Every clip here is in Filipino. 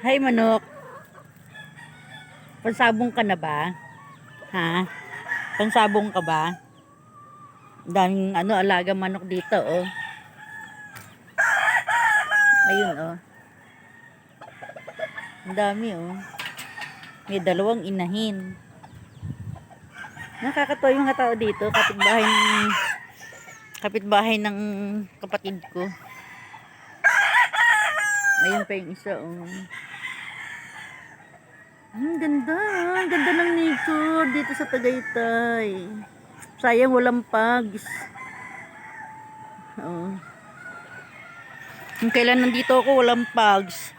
Hay manok, pansabong ka na ba? Ha? Pansabong ka ba? Daming alaga manok dito, oh. Ayun, oh. Ang dami, oh. May dalawang inahin. Nakakatawa yung mga tao dito, kapitbahay ng kapatid ko. Ayun pa yung isa, oh. Ang ganda ng nature dito sa Tagaytay. Sayang walang pugs. Oh. Kung kailan nandito ako, walang pugs.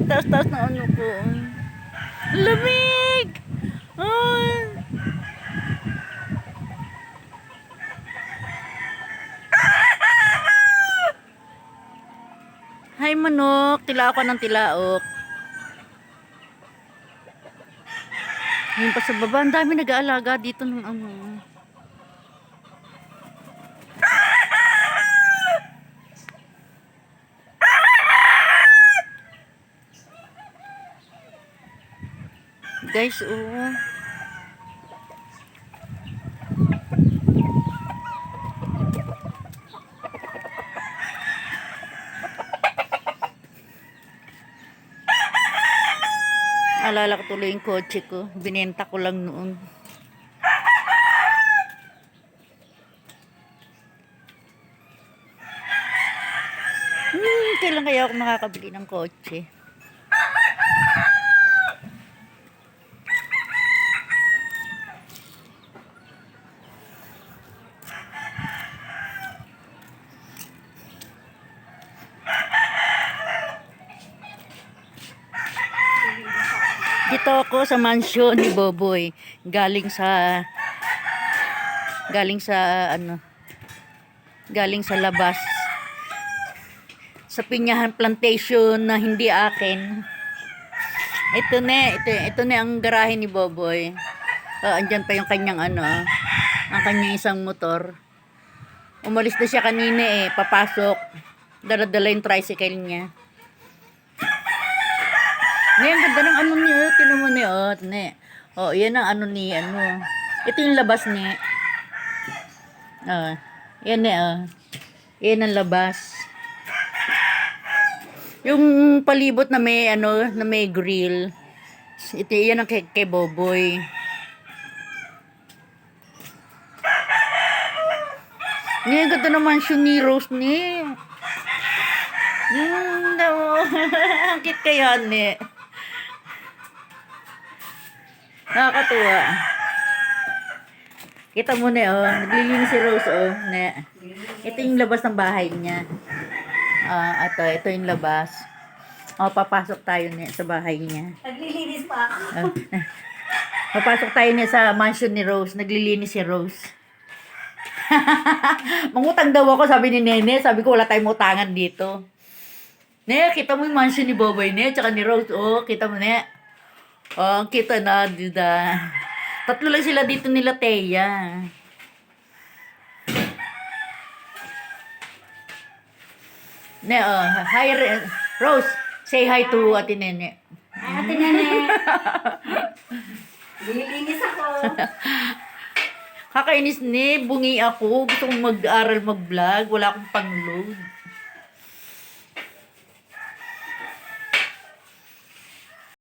Taas-taas na ano ko. Lamig! Ay! Hay manok, tilaok ka ng tilaok. Yun pa sa baba, ang dami nag-aalaga dito ng ano. Guys, oh. Alala ko tuloy yung kotse ko. Binenta ko lang noon. Kailan kaya ako makakabili ng kotse? Dito ako sa mansion ni Boboy. Galing sa labas. Sa Pinyahan Plantation na hindi akin. Ito na ang garahe ni Boboy. Andyan pa yung kanyang ang kanyang isang motor. Umalis na siya kanina papasok. Dala-dala yung tricycle niya. Ngayon, ganda ng niya, tinan mo niya, yan ang ito yung labas niya. Yan yan ang labas. Yung palibot na may grill. Ito, yan ang kay Boboy. Ngayon, ganda naman siya ni Rose niya. Ang cute kaya niya. Nakakatuwa. Kita mo naglilinis si Rose, Ito yung labas ng bahay niya. Ito yung labas. Papasok tayo sa bahay niya. Naglilinis pa ako. Papasok tayo sa mansion ni Rose. Naglilinis si Rose. Mangutang daw ako, sabi ni Nene. Sabi ko, wala tayong utangan dito. Ne, kita mo yung mansion ni Boboy, ne, tsaka ni Rose, oh, kita mo, ne. Oh, kita na, dida. Tatlo lang sila dito nila, Teya. Ne, oh, hi, Rose, say hi to Ate Nene. Ay, Ate Nene. Lilinis ako. Kakainis ni, bungi ako. Gusto kong mag-aral mag-vlog. Wala akong pang-load.